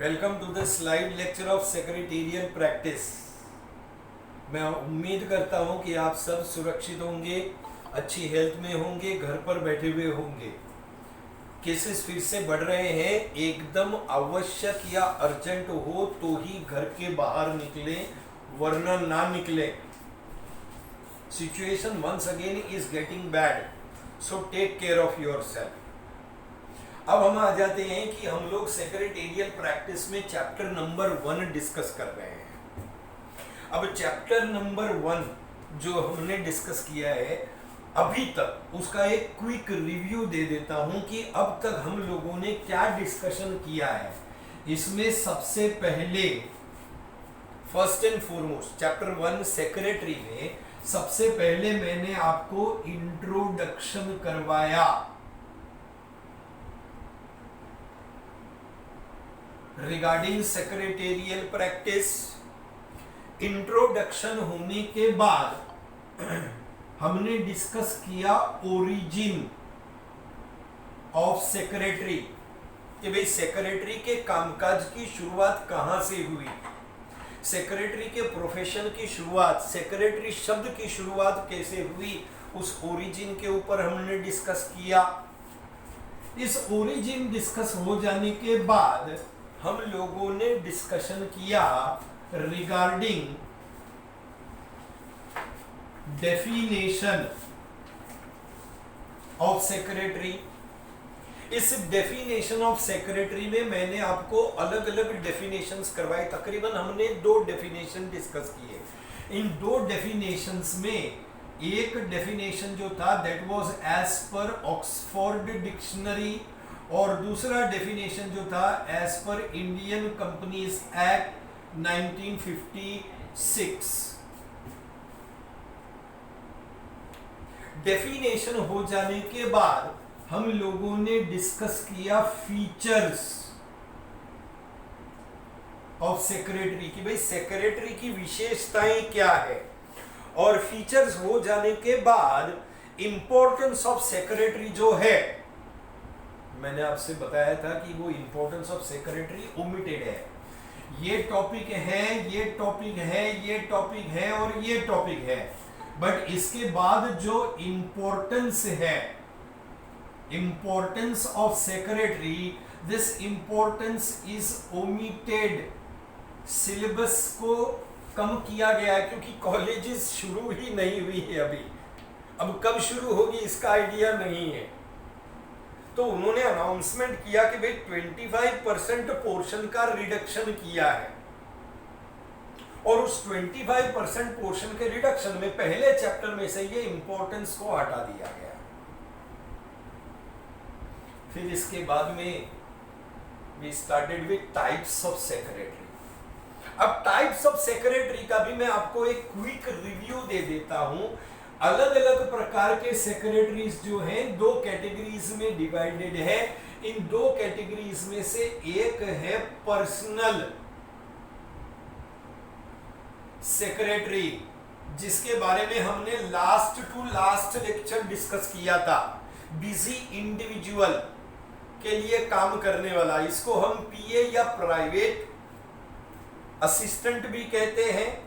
Welcome to the slide lecture of secretarial practice. मैं उम्मीद करता हूं कि आप सब सुरक्षित होंगे, अच्छी हेल्थ में होंगे, घर पर बैठे हुए होंगे। केसेस फिर से बढ़ रहे हैं। एकदम आवश्यक या अर्जेंट हो तो ही घर के बाहर निकले, वरना ना निकले। Situation once again is getting bad, so take care of yourself. अब हम आ जाते हैं कि हम लोग सेक्रेटेरियल प्रैक्टिस में चैप्टर नंबर 1 डिस्कस कर रहे हैं। अब चैप्टर नंबर 1 जो हमने डिस्कस किया है अभी तक, उसका एक क्विक रिव्यू दे देता हूं कि अब तक हम लोगों ने क्या डिस्कशन किया है। इसमें सबसे पहले first and foremost chapter 1 secretary में सबसे पहले मैंने आपको इंट्रोडक्शन करवाया रिगार्डिंग सेक्रेटेरियल प्रैक्टिस। इंट्रोडक्शन होने के बाद हमने डिस्कस किया ओरिजिन ऑफ सेक्रेटरी, कि भाई सेक्रेटरी के कामकाज की शुरुआत कहां से हुई, सेक्रेटरी के प्रोफेशन की शुरुआत, सेक्रेटरी शब्द की शुरुआत कैसे हुई, उस ओरिजिन के ऊपर हमने डिस्कस किया। इस ओरिजिन डिस्कस हो जाने के बाद हम लोगों ने डिस्कशन किया रिगार्डिंग डेफिनेशन ऑफ सेक्रेटरी। इस डेफिनेशन ऑफ सेक्रेटरी में मैंने आपको अलग अलग डेफिनेशंस करवाए। तकरीबन हमने 2 डेफिनेशन डिस्कस किए। इन 2 डेफिनेशंस में एक डेफिनेशन जो था that was as per Oxford dictionary, और दूसरा डेफिनेशन जो था as per Indian companies act 1956। Definition हो जाने के बाद हम लोगों ने डिस्कस किया फीचर्स ऑफ सेक्रेटरी, कि भाई सेक्रेटरी की विशेषताएं क्या है। और फीचर्स हो जाने के बाद इंपॉर्टेंस ऑफ सेक्रेटरी जो है, मैंने आपसे बताया था कि वो इंपॉर्टेंस ऑफ सेक्रेटरी ओमिटेड है। ये टॉपिक है, ये टॉपिक है, ये टॉपिक है और ये टॉपिक है, बट इसके बाद जो इंपॉर्टेंस है, importance of secretary, this importance is omitted. Syllabus को कम किया गया है क्योंकि कॉलेजेस शुरू ही नहीं हुई है अभी। अब कब शुरू होगी इसका आइडिया नहीं है। तो उन्होंने अनाउंसमेंट किया कि भाई 25% पोर्शन का रिडक्शन किया है, और उस 25% पोर्शन के रिडक्शन में पहले चैप्टर में से ये इंपॉर्टेंस को हटा दिया गया। फिर इसके बाद में we started with types of secretary. अब टाइप्स ऑफ सेक्रेटरी का भी मैं आपको एक क्विक रिव्यू दे देता हूं। अलग अलग प्रकार के सेक्रेटरीज जो हैं 2 कैटेगरीज में डिवाइडेड है। इन 2 कैटेगरीज में से एक है पर्सनल सेक्रेटरी, जिसके बारे में हमने last to last lecture discuss किया था। बिजी इंडिविजुअल के लिए काम करने वाला, इसको हम पीए या प्राइवेट असिस्टेंट भी कहते हैं।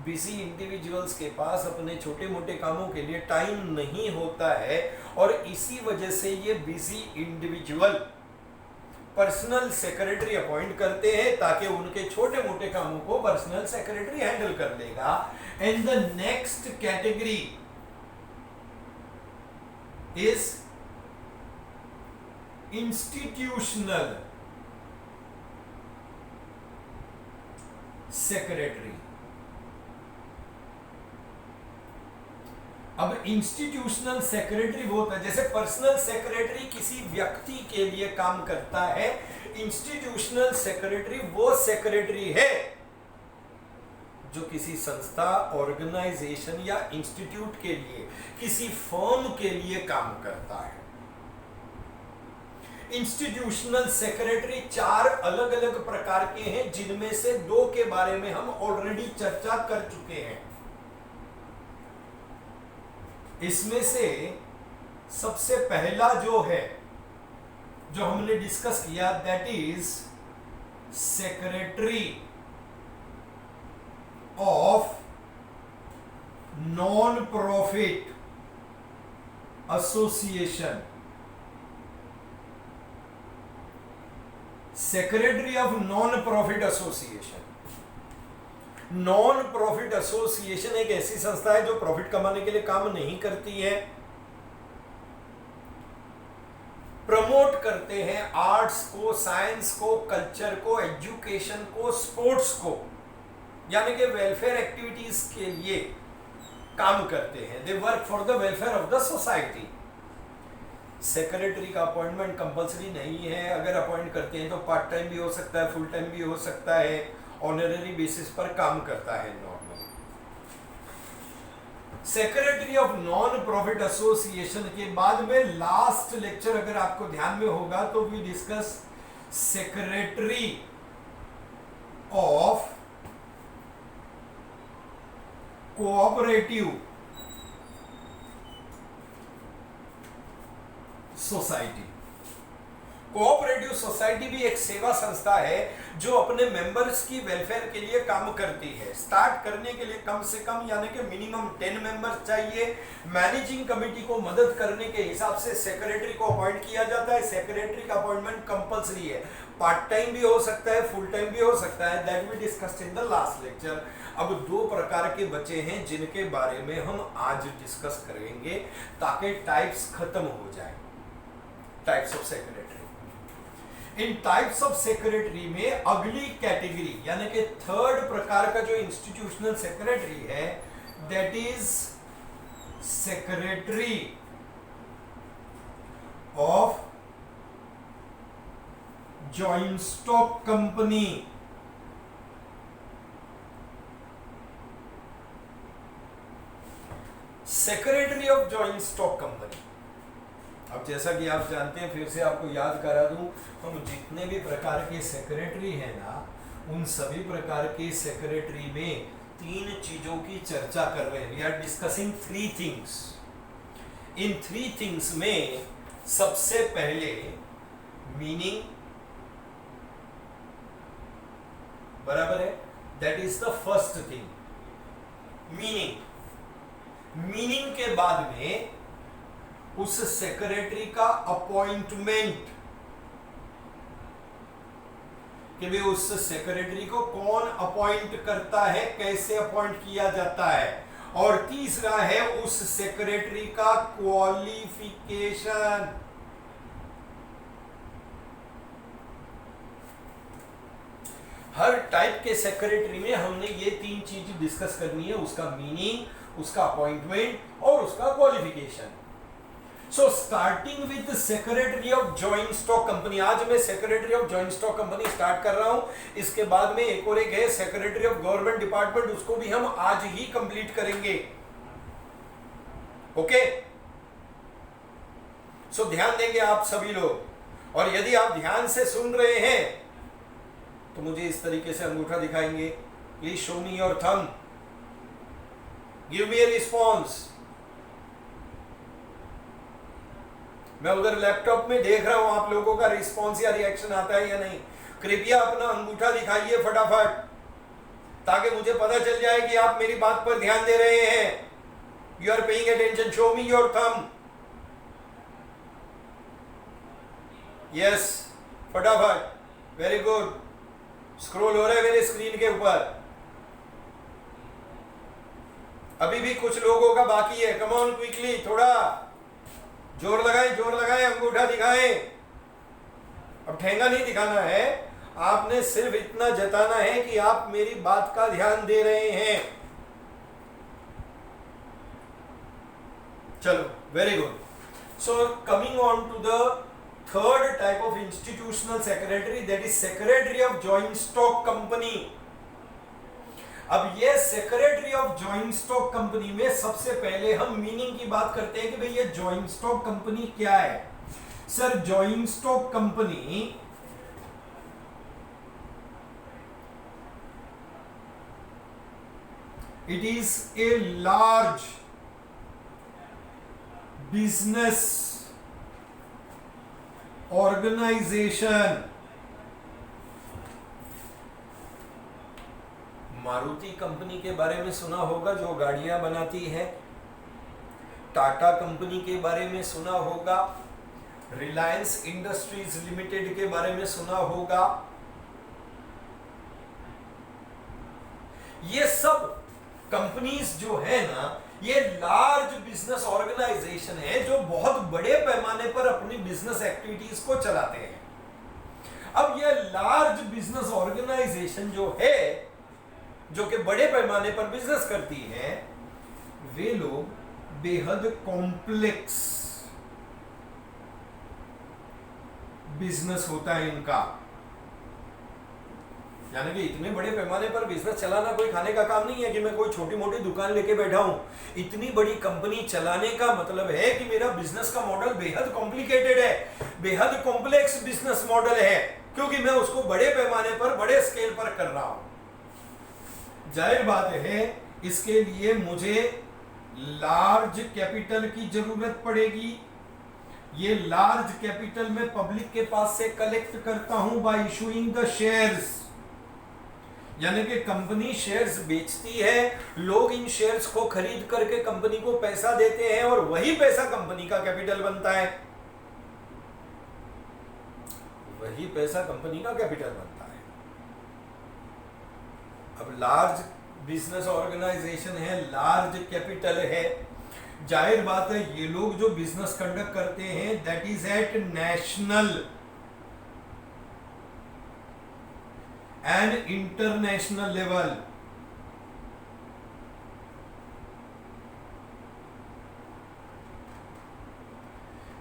बिजी इंडिविजुअल्स के पास अपने छोटे मोटे कामों के लिए टाइम नहीं होता है, और इसी वजह से ये busy individual personal secretary appoint करते हैं ताकि उनके छोटे मोटे कामों को पर्सनल सेक्रेटरी हैंडल कर लेगा। And the next category is institutional secretary. अब इंस्टीट्यूशनल सेक्रेटरी वो होता है, जैसे पर्सनल सेक्रेटरी किसी व्यक्ति के लिए काम करता है, इंस्टीट्यूशनल सेक्रेटरी वो सेक्रेटरी है जो किसी संस्था, ऑर्गेनाइजेशन या इंस्टीट्यूट के लिए, किसी फर्म के लिए काम करता है। इंस्टीट्यूशनल सेक्रेटरी 4 अलग अलग प्रकार के हैं, जिनमें से 2 के बारे में हम ऑलरेडी चर्चा कर चुके हैं। इसमें से सबसे पहला जो है जो हमने डिस्कस किया, that is secretary of non profit association. Secretary of non profit association. Non profit association एक ऐसी संस्था है जो प्रॉफिट कमाने के लिए काम नहीं करती है, प्रमोट करते हैं आर्ट्स को, साइंस को, कल्चर को, एजुकेशन को, स्पोर्ट्स को, यानी कि वेलफेयर एक्टिविटीज के लिए काम करते हैं। They work for the welfare of the society. Secretary का अपॉइंटमेंट कंपलसरी नहीं है, अगर अपॉइंट करते हैं तो पार्ट टाइम भी हो सकता है, फुल टाइम भी हो सकता है, ऑनररी बेसिस पर काम करता है normally. Secretary of non profit association के बाद में लास्ट लेक्चर अगर आपको ध्यान में होगा तो we discuss secretary of cooperative society. Cooperative society भी एक सेवा संस्था है जो अपने मेंबर्स की वेलफेयर के लिए काम करती है। स्टार्ट करने के लिए कम से कम यानी कि मिनिमम 10 मेंबर्स चाहिए। मैनेजिंग कमेटी को मदद करने के हिसाब से सेक्रेटरी को अपॉइंट किया जाता है। सेक्रेटरी का अपॉइंटमेंट कंपलसरी है, पार्ट टाइम भी हो सकता है, फुल टाइम भी हो सकता है। That we discussed in the last lecture. अब 2 प्रकार के बचे हैं जिनके बारे में हम आज डिस्कस करेंगे ताकि टाइप्स खत्म हो जाए। Types of secretary. In types of secretary में अगली कैटेगरी यानी कि थर्ड प्रकार का जो इंस्टीट्यूशनल सेक्रेटरी है, that is secretary of joint stock company. Secretary of joint stock company. अब जैसा कि आप जानते हैं, फिर से आपको याद करा दूं, हम जितने भी प्रकार के सेक्रेटरी हैं ना, उन सभी प्रकार के सेक्रेटरी में 3 चीजों की चर्चा कर रहे हैं। We are discussing 3 things. इन 3 थिंग्स में सबसे पहले मीनिंग, बराबर है, that is the first thing. Meaning के बाद में उस सेक्रेटरी का अपॉइंटमेंट, कि वे उस सेक्रेटरी को कौन अपॉइंट करता है, कैसे अपॉइंट किया जाता है, और तीसरा है उस सेक्रेटरी का क्वालिफिकेशन। हर टाइप के सेक्रेटरी में हमने ये 3 चीज डिस्कस करनी है, उसका मीनिंग, उसका अपॉइंटमेंट और उसका qualification. So starting with secretary of joint stock company. आज मैं secretary of joint stock company start कर रहा हूं। इसके बाद में एक और एक है सेक्रेटरी ऑफ गवर्नमेंट डिपार्टमेंट, उसको भी हम आज ही कंप्लीट करेंगे। ओके, सो ध्यान देंगे आप सभी लोग, और यदि आप ध्यान से सुन रहे हैं तो मुझे इस तरीके से अंगूठा दिखाएंगे। Please show me your thumb, give me a response. मैं उधर लैपटॉप में देख रहा हूं आप लोगों का रिस्पॉन्स या रिएक्शन आता है या नहीं। कृपया अपना अंगूठा दिखाइए फटाफट, ताकि मुझे पता चल जाए कि आप मेरी बात पर ध्यान दे रहे हैं। You are paying attention. Show me your thumb. Yes, फटाफट, वेरी गुड। स्क्रॉल हो रहा है मेरे स्क्रीन के ऊपर। अभी भी कुछ लोगों का बाकी है। कम ऑन क्विकली, थोड़ा जोर लगाएं, अंगूठा दिखाएं। अब ठेंगा नहीं दिखाना है, आपने सिर्फ इतना जताना है कि आप मेरी बात का ध्यान दे रहे हैं। चलो, very good. So coming on to the third type of institutional secretary, that is secretary of joint stock company. अब ये secretary of joint stock company में सबसे पहले हम मीनिंग की बात करते हैं कि भाई ये जॉइंट स्टॉक कंपनी क्या है। Sir, joint stock company it is a large business organisation. Maruti company के बारे में सुना होगा जो गाड़ियां बनाती है, टाटा कंपनी के बारे में सुना होगा, रिलायंस इंडस्ट्रीज लिमिटेड के बारे में सुना होगा। ये सब कंपनीज जो है ना, ये लार्ज बिजनेस ऑर्गेनाइजेशन है जो बहुत बड़े पैमाने पर अपनी बिजनेस एक्टिविटीज को चलाते हैं। अब ये लार्ज बिजनेस ऑर्गेनाइजेशन जो है, जो कि बड़े पैमाने पर बिजनेस करती है, वे लोग बेहद कॉम्प्लेक्स बिजनेस होता है इनका। यानी कि इतने बड़े पैमाने पर बिजनेस चलाना कोई खाने का काम नहीं है कि मैं कोई छोटी मोटी दुकान लेके बैठा हूं। इतनी बड़ी कंपनी चलाने का मतलब है कि मेरा बिजनेस का मॉडल बेहद कॉम्प्लिकेटेड है, बेहद कॉम्प्लेक्स बिजनेस मॉडल है, क्योंकि मैं उसको बड़े पैमाने पर, बड़े स्केल पर कर रहा हूं। जाहिर बात है इसके लिए मुझे लार्ज कैपिटल की जरूरत पड़ेगी। ये लार्ज कैपिटल में पब्लिक के पास से कलेक्ट करता हूं बाय इशूइंग द शेयर्स। यानी कि कंपनी शेयर्स बेचती है, लोग इन शेयर्स को खरीद करके कंपनी को पैसा देते हैं और वही पैसा कंपनी का कैपिटल बनता है, वही पैसा कंपनी का कैपिटल बनता है। अब लार्ज बिजनेस ऑर्गेनाइजेशन है, लार्ज कैपिटल है, जाहिर बात है ये लोग जो बिजनेस कंडक्ट करते हैं that is at national and international level.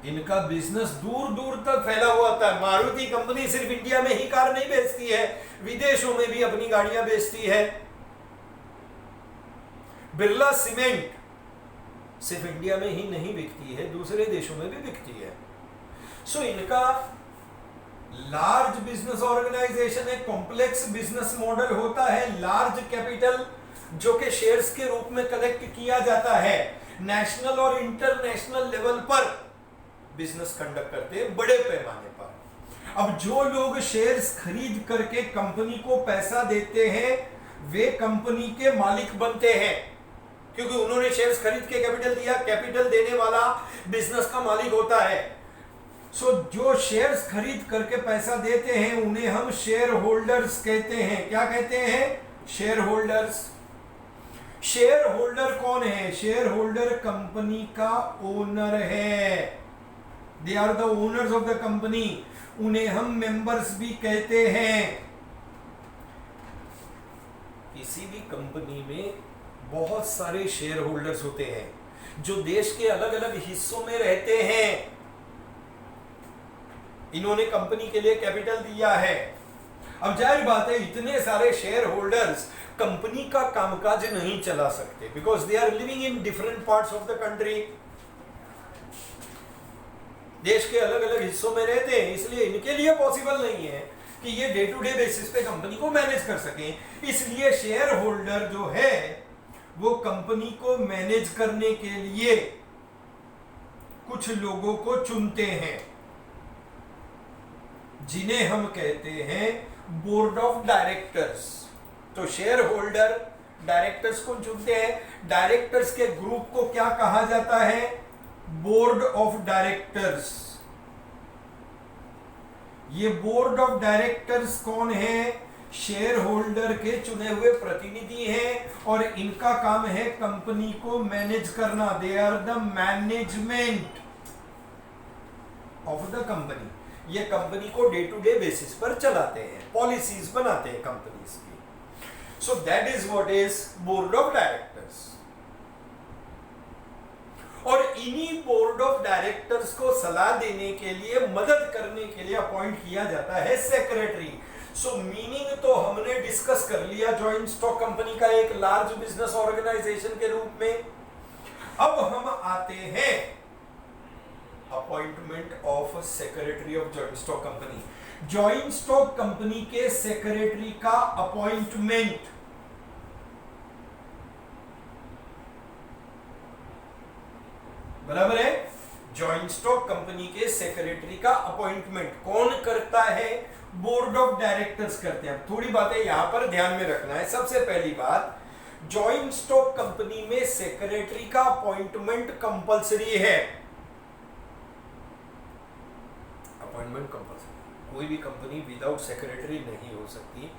इनका बिजनेस दूर दूर तक फैला हुआ था। मारुति कंपनी सिर्फ इंडिया में ही कार नहीं बेचती है, विदेशों में भी अपनी गाड़ियां बेचती है। बिरला सीमेंट सिर्फ इंडिया में ही नहीं बिकती है, दूसरे देशों में भी बिकती है। सो इनका लार्ज बिजनेस ऑर्गेनाइजेशन है, कॉम्प्लेक्स बिजनेस मॉडल होता है, लार्ज कैपिटल जो कि शेयर्स के रूप में कलेक्ट किया जाता है, नेशनल और इंटरनेशनल लेवल पर बिजनेस कंडक्ट करते हैं बड़े पैमाने पर। अब जो लोग शेयर्स खरीद करके कंपनी को पैसा देते हैं वे कंपनी के मालिक बनते हैं, क्योंकि उन्होंने शेयर्स खरीद के कैपिटल दिया। कैपिटल देने वाला बिजनेस का मालिक होता है। सो जो शेयर्स खरीद करके पैसा देते हैं उन्हें हम शेयर होल्डर्स कहते हैं। क्या कहते हैं? Share holders. शेयर होल्डर कौन है? शेयर होल्डर कंपनी का ओनर है, they are the owners of the company. उन्हें हम मेंबर्स भी कहते हैं। किसी भी कंपनी में बहुत सारे शेयर होल्डर्स होते हैं जो देश के अलग अलग हिस्सों में रहते हैं। इन्होंने कंपनी के लिए कैपिटल दिया है। अब जाहिर बात है इतने सारे शेयर होल्डर्स कंपनी का कामकाज नहीं चला सकते, because they are living in different parts of the country. देश के अलग अलग हिस्सों में रहते हैं, इसलिए इनके लिए पॉसिबल नहीं है कि ये डे टू डे बेसिस पे कंपनी को मैनेज कर सकें। इसलिए शेयर होल्डर जो है वो कंपनी को मैनेज करने के लिए कुछ लोगों को चुनते हैं जिन्हें हम कहते हैं बोर्ड ऑफ डायरेक्टर्स। तो शेयर होल्डर डायरेक्टर्स को चुनते हैं। डायरेक्टर्स के ग्रुप को क्या कहा जाता है? Board of directors. ये बोर्ड ऑफ डायरेक्टर्स कौन है? शेयर होल्डर के चुने हुए प्रतिनिधि हैं और इनका काम है कंपनी को मैनेज करना। They are the management of the company. ये कंपनी को डे टू डे बेसिस पर चलाते हैं, पॉलिसीज बनाते हैं कंपनीज की। So that is what is board of directors. और इन्हीं बोर्ड ऑफ डायरेक्टर्स को सलाह देने के लिए, मदद करने के लिए अपॉइंट किया जाता है सेक्रेटरी। सो मीनिंग तो हमने डिस्कस कर लिया जॉइंट स्टॉक कंपनी का एक लार्ज बिजनेस ऑर्गेनाइजेशन के रूप में। अब हम आते हैं appointment of secretary of joint stock company. Joint stock company के सेक्रेटरी का अपॉइंटमेंट बराबर है जॉइंट स्टॉक कंपनी के सेक्रेटरी का अपॉइंटमेंट कौन करता है? बोर्ड ऑफ डायरेक्टर्स करते हैं। थोड़ी बातें यहां पर ध्यान में रखना है। सबसे पहली बात, जॉइंट स्टॉक कंपनी में सेक्रेटरी का अपॉइंटमेंट कंपलसरी है। अपॉइंटमेंट कंपलसरी, कोई भी कंपनी विदाउट सेक्रेटरी नहीं हो सकती।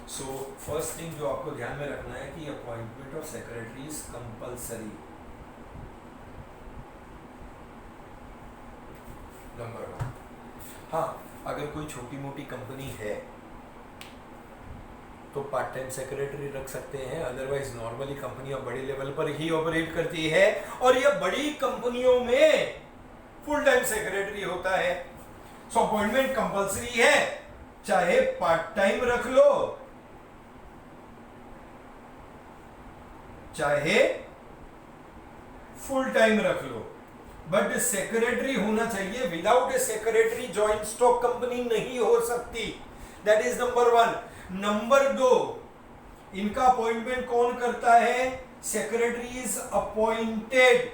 सो फर्स्ट थिंग जो आपको ध्यान में रखना है कि appointment of secretary is compulsory. Number 1। हाँ, अगर कोई छोटी मोटी कंपनी है तो पार्ट टाइम सेक्रेटरी रख सकते हैं, अदरवाइज नॉर्मली कंपनियां बड़े लेवल पर ही ऑपरेट करती है और ये बड़ी कंपनियों में फुल टाइम सेक्रेटरी होता है। सो अपॉइंटमेंट कंपलसरी है, चाहे पार्ट टाइम रख लो चाहे फुल टाइम रख लो, बट सेक्रेटरी होना चाहिए। विदाउट ए सेक्रेटरी जॉइंट स्टॉक कंपनी नहीं हो सकती। That is number 1। नंबर 2, इनका अपॉइंटमेंट कौन करता है? Secretary is appointed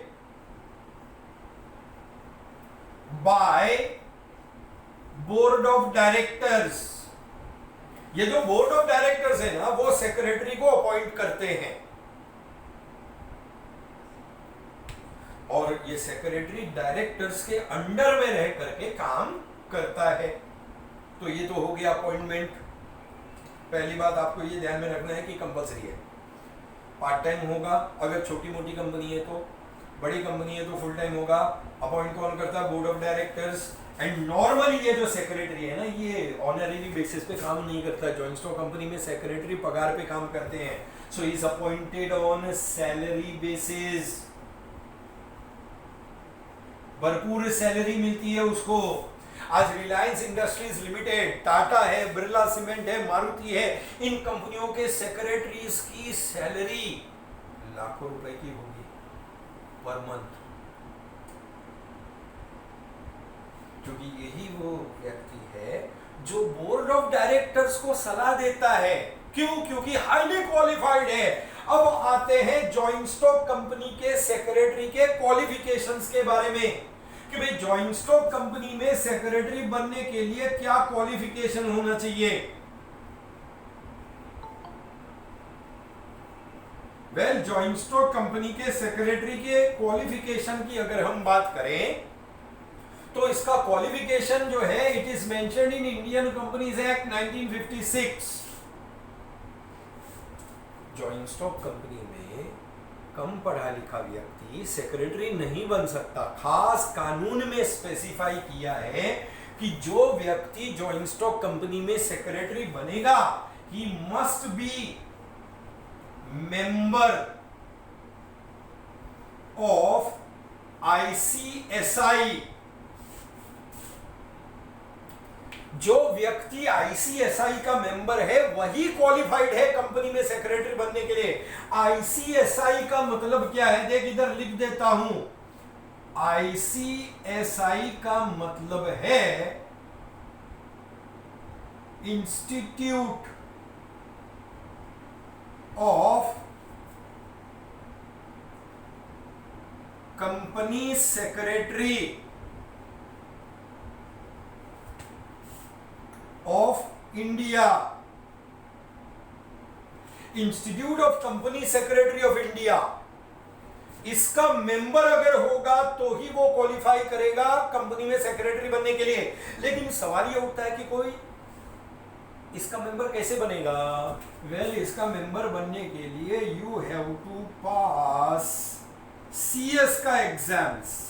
by board of directors. ये जो बोर्ड ऑफ डायरेक्टर्स है ना, वो सेक्रेटरी को अपॉइंट करते हैं और ये सेक्रेटरी डायरेक्टर्स के अंडर में रह करके काम करता है। तो ये तो हो गया अपॉइंटमेंट। पहली बात आपको ये ध्यान में रखना है कि कंपलसरी है, पार्ट टाइम होगा अगर छोटी मोटी कंपनी है, तो बड़ी कंपनी है तो फुल टाइम होगा। अपॉइंट कौन करता है? Board of directors. And normally ये जो सेक्रेटरी है ना, ये ऑनररी बेसिस पे काम नहीं करता। जॉइंट स्टॉक कंपनी में सेक्रेटरी पगार पे काम करते हैं। So is appointed on salary basis, भरपूर सैलरी मिलती है उसको। आज रिलायंस इंडस्ट्रीज लिमिटेड, टाटा है, बिरला सीमेंट है, मारुति है, इन कंपनियों के सेक्रेटरीज की सैलरी लाखों रुपए की होगी पर मंथ, क्योंकि यही वो व्यक्ति है जो बोर्ड ऑफ डायरेक्टर्स को सलाह देता है। क्यों? क्योंकि हाईली क्वालिफाइड है। अब आते हैं जॉइंट स्टॉक कंपनी के सेक्रेटरी के क्वालिफिकेशंस के बारे में कि भाई जॉइंट स्टॉक कंपनी में सेक्रेटरी बनने के लिए क्या क्वालिफिकेशन होना चाहिए। वेल, जॉइंट स्टॉक कंपनी के सेक्रेटरी के क्वालिफिकेशन की अगर हम बात करें तो इसका क्वालिफिकेशन जो है, it is mentioned in Indian companies act 1956। Joint stock company में कम पढ़ा लिखा व्यक्ति सेक्रेटरी नहीं बन सकता। खास कानून में स्पेसिफाई किया है कि जो व्यक्ति जॉइंट स्टॉक कंपनी में सेक्रेटरी बनेगा, he must be member of ICSI। जो व्यक्ति ICSI का मेंबर है वही क्वालिफाइड है कंपनी में सेक्रेटरी बनने के लिए। ICSI का मतलब क्या है? देख, इधर लिख देता हूं। ICSI का मतलब है institute of company secretary of India. Institute of company secretary of India, इसका मेंबर अगर होगा तो ही वो क्वालिफाई करेगा कंपनी में सेक्रेटरी बनने के लिए। लेकिन सवाल ये उठता है कि कोई इसका मेंबर कैसे बनेगा? वेल, इसका मेंबर बनने के लिए you have to pass CS का एग्जाम्स।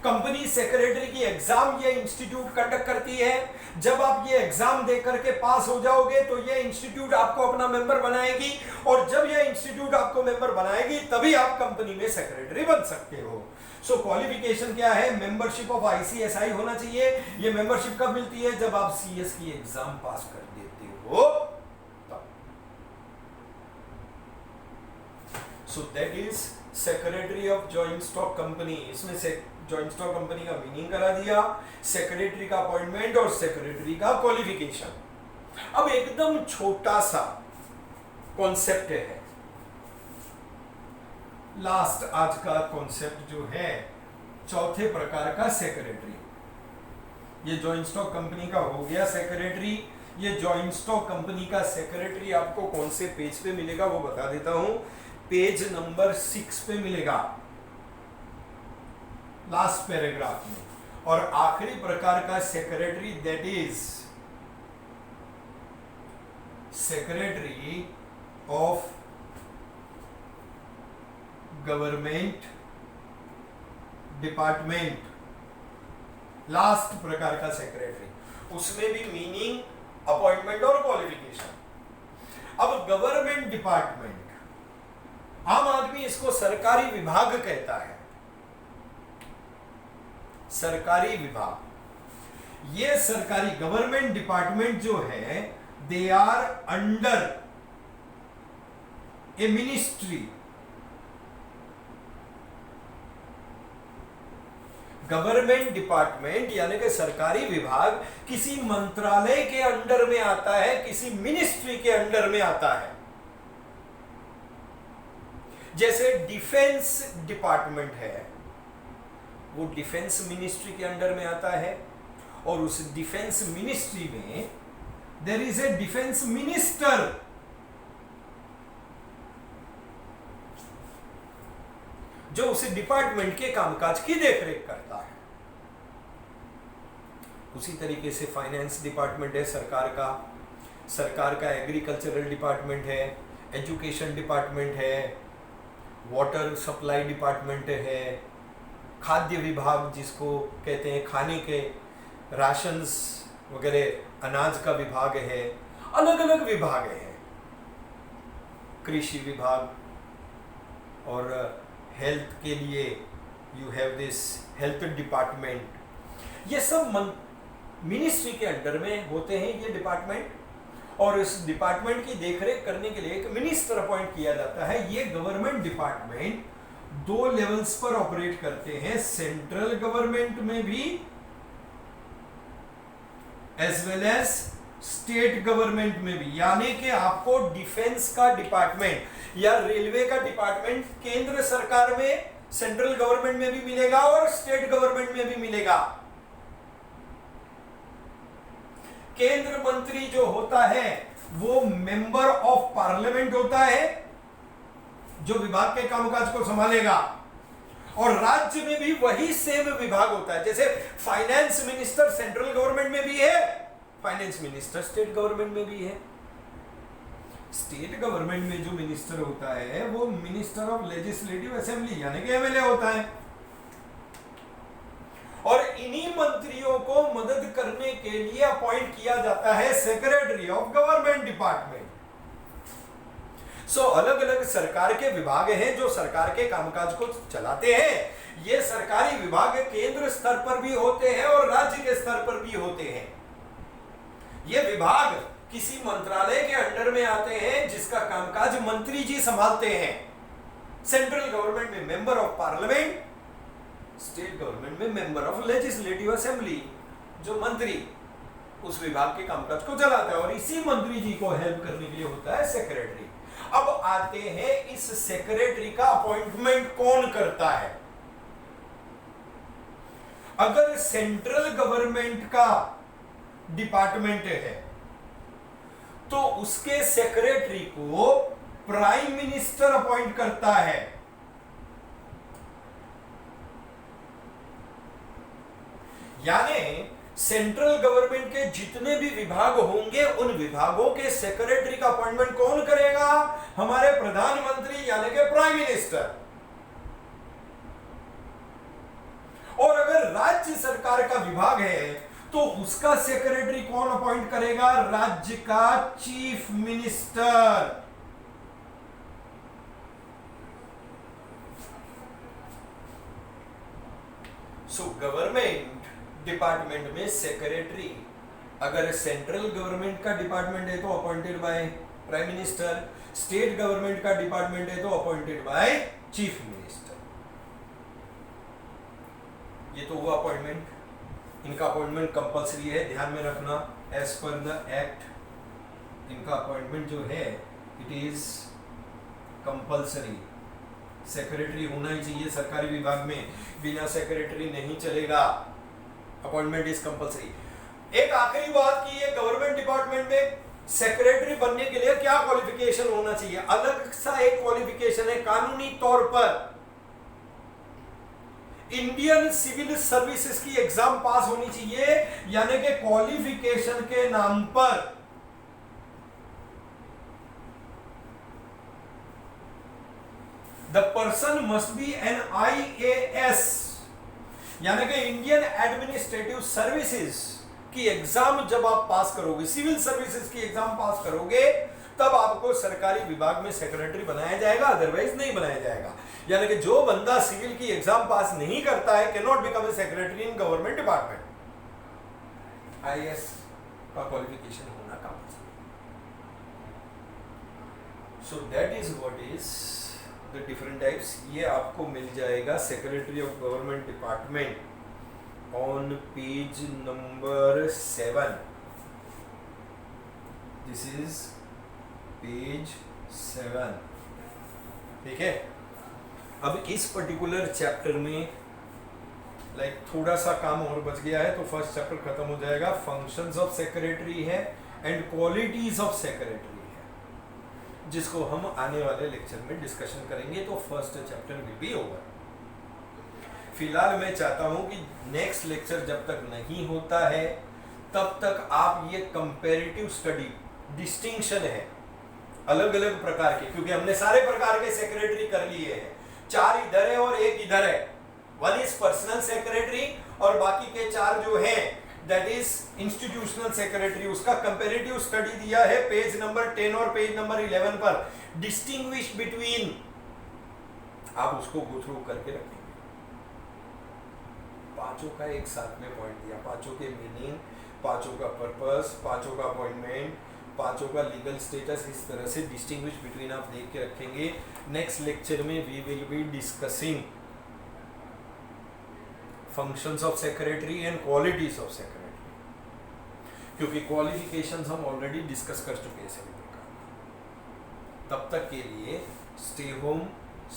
कंपनी सेक्रेटरी की एग्जाम ये इंस्टीट्यूट कंडक्ट करती है। जब आप ये एग्जाम दे करके पास हो जाओगे तो ये इंस्टीट्यूट आपको अपना मेंबर बनाएगी, और जब ये इंस्टीट्यूट आपको मेंबर बनाएगी तभी आप कंपनी में सेक्रेटरी बन सकते हो। सो क्वालिफिकेशन क्या है? मेंबरशिप ऑफ ICSI होना चाहिए। ये मेंबरशिप कब मिलती है? जब आप CS की एग्जाम पास कर देते हो तब। सो that is secretary of joint stock company. इसमें से जॉइंट स्टॉक कंपनी का मीनिंग करा दिया, सेक्रेटरी का अपॉइंटमेंट और सेक्रेटरी का क्वालिफिकेशन। अब एकदम छोटा सा कॉन्सेप्ट है, लास्ट आज का कॉन्सेप्ट जो है चौथे प्रकार का सेक्रेटरी। ये जॉइंट स्टॉक कंपनी का हो गया सेक्रेटरी। ये जॉइंट स्टॉक कंपनी का सेक्रेटरी आपको कौन से पेज पे मिलेगा वो बता देता हूं। पेज नंबर 6 पे मिलेगा, लास्ट पैराग्राफ में। और आखिरी प्रकार का secretary that is secretary of government department, last प्रकार का सेक्रेटरी। उसमें भी मीनिंग, अपॉइंटमेंट और क्वालिफिकेशन। अब गवर्नमेंट डिपार्टमेंट, आम आदमी इसको सरकारी विभाग कहता है। सरकारी विभाग, ये सरकारी गवर्नमेंट डिपार्टमेंट जो है they are under a ministry. Government department यानी कि सरकारी विभाग किसी मंत्रालय के अंडर में आता है, किसी मिनिस्ट्री के अंडर में आता है। जैसे डिफेंस डिपार्टमेंट है, वो डिफेंस मिनिस्ट्री के अंडर में आता है, और उस डिफेंस मिनिस्ट्री में there is a defence minister. जो उस डिपार्टमेंट के कामकाज की देखरेख करता है। उसी तरीके से फाइनेंस डिपार्टमेंट है सरकार का एग्रीकल्चरल डिपार्टमेंट है, एजुकेशन डिपार्टमेंट है, वाटर सप्लाई डिपार्टमेंट है, खाद्य विभाग जिसको कहते हैं, खाने के राशंस वगैरह अनाज का विभाग है, अलग अलग विभाग हैं। कृषि विभाग और हेल्थ के लिए you have this health department. ये सब मिनिस्ट्री के अंडर में होते हैं ये डिपार्टमेंट, और इस डिपार्टमेंट की देखरेख करने के लिए एक मिनिस्टर अपॉइंट किया जाता है। ये गवर्नमेंट डिपार्टमेंट 2 लेवल्स पर ऑपरेट करते हैं, सेंट्रल गवर्नमेंट में भी as well as state government में भी। यानी कि आपको डिफेंस का डिपार्टमेंट या रेलवे का डिपार्टमेंट केंद्र सरकार में, सेंट्रल गवर्नमेंट में भी मिलेगा और स्टेट गवर्नमेंट में भी मिलेगा। केंद्र मंत्री जो होता है वो मेंबर ऑफ पार्लियामेंट होता है, जो विभाग के कामकाज को संभालेगा, और राज्य में भी वही सेम विभाग होता है। जैसे फाइनेंस मिनिस्टर सेंट्रल गवर्नमेंट में भी है, फाइनेंस मिनिस्टर स्टेट गवर्नमेंट में भी है। स्टेट गवर्नमेंट में जो मिनिस्टर होता है वो मिनिस्टर ऑफ लेजिस्लेटिव असेंबली यानी कि एमएलए होता है, और इन्हीं मंत्रियों को मदद करने के लिए अपॉइंट किया जाता है सेक्रेटरी ऑफ गवर्नमेंट डिपार्टमेंट। सो अलग अलग सरकार के विभाग हैं जो सरकार के कामकाज को चलाते हैं। ये सरकारी विभाग केंद्र स्तर पर भी होते हैं और राज्य के स्तर पर भी होते हैं। ये विभाग किसी मंत्रालय के अंडर में आते हैं जिसका कामकाज मंत्री जी संभालते हैं। सेंट्रल गवर्नमेंट में member of parliament, state government में मेंबर ऑफ लेजिस्लेटिव असेंबली, जो मंत्री उस विभाग के कामकाज को चलाता है, और इसी मंत्री जी को हेल्प करने के लिए होता है सेक्रेटरी। अब आते हैं इस सेक्रेटरी का अपॉइंटमेंट कौन करता है। अगर सेंट्रल गवर्नमेंट का डिपार्टमेंट है तो उसके सेक्रेटरी को प्राइम मिनिस्टर अपॉइंट करता है। यानी सेंट्रल गवर्नमेंट के जितने भी विभाग होंगे उन विभागों के सेक्रेटरी का अपॉइंटमेंट कौन करेगा? हमारे प्रधानमंत्री यानी कि प्राइम मिनिस्टर। और अगर राज्य सरकार का विभाग है तो उसका सेक्रेटरी कौन अपॉइंट करेगा? राज्य का chief minister. So government department में सेक्रेटरी अगर सेंट्रल गवर्नमेंट का डिपार्टमेंट है तो appointed by prime minister, state government का डिपार्टमेंट है तो अपॉइंटेड बाय चीफ मिनिस्टर। ये तो हुआ अपॉइंटमेंट। इनका अपॉइंटमेंट कंपलसरी है, ध्यान में रखना। एज पर द एक्ट इनका अपॉइंटमेंट जो है इट इज कंपलसरी। सेक्रेटरी होना ही चाहिए सरकारी विभाग में, बिना सेक्रेटरी नहीं चलेगा, अपॉइंटमेंट इज कंपलसरी। एक आखिरी बात की है, गवर्नमेंट डिपार्टमेंट में सेक्रेटरी बनने के लिए क्या क्वालिफिकेशन होना चाहिए? अलग सा एक क्वालिफिकेशन है, कानूनी तौर पर इंडियन सिविल सर्विसेज की एग्जाम पास होनी चाहिए, यानी कि क्वालिफिकेशन के नाम पर the person must be an IAS, यानी कि इंडियन एडमिनिस्ट्रेटिव सर्विसेज की एग्जाम जब आप पास करोगे, सिविल सर्विसेज की एग्जाम पास करोगे, तब आपको सरकारी विभाग में सेक्रेटरी बनाया जाएगा, अदरवाइज नहीं बनाया जाएगा। यानी कि जो बंदा सिविल की एग्जाम पास नहीं करता है can not become a secretary in government department. IAS का क्वालिफिकेशन होना compulsory. So that is what is the different types. ये आपको मिल जाएगा secretary of government department on page number 7। This is page 7, ठीक है। अब इस पर्टिकुलर चैप्टर में थोड़ा सा काम और बच गया है, तो फर्स्ट चैप्टर खत्म हो जाएगा। फंक्शंस ऑफ सेक्रेटरी है एंड क्वालिटीज ऑफ सेक्रेटरी है, जिसको हम आने वाले लेक्चर में डिस्कशन करेंगे। तो first chapter will be over. फिलहाल मैं चाहता हूं कि नेक्स्ट लेक्चर जब तक नहीं होता है तब तक आप ये कंपैरेटिव स्टडी, डिस्टिंक्शन है अलग अलग प्रकार के, क्योंकि हमने सारे प्रकार के सेक्रेटरी कर लिए हैं, 4 इधर है और 1 इधर है। 1 इज पर्सनल सेक्रेटरी और बाकी के 4 जो हैं दैट इज इंस्टीट्यूशनल सेक्रेटरी। उसका कंपैरेटिव स्टडी दिया है पेज नंबर 10 और पेज नंबर 11 पर। डिस्टिंग्विश बिटवीन, आप उसको गो थ्रू करके रखेंगे। पांचों का एक साथ में पॉइंट दिया, पांचों के मीनिंग, पांचों का पर्पस, पांचों का अपॉइंटमेंट, पांचों का लीगल स्टेटस, इस तरह से डिस्टिंग्विश बिटवीन आप देख के रखेंगे। नेक्स्ट लेक्चर में we will be discussing functions of secretary and qualities of secretary, क्योंकि क्वालिफिकेशंस हम ऑलरेडी डिस्कस कर चुके हैं सभी प्रकार। तब तक के लिए stay home,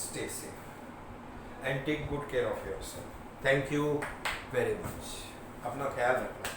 stay safe and take good care of yourself. Thank you very much. अपना ख्याल रखना।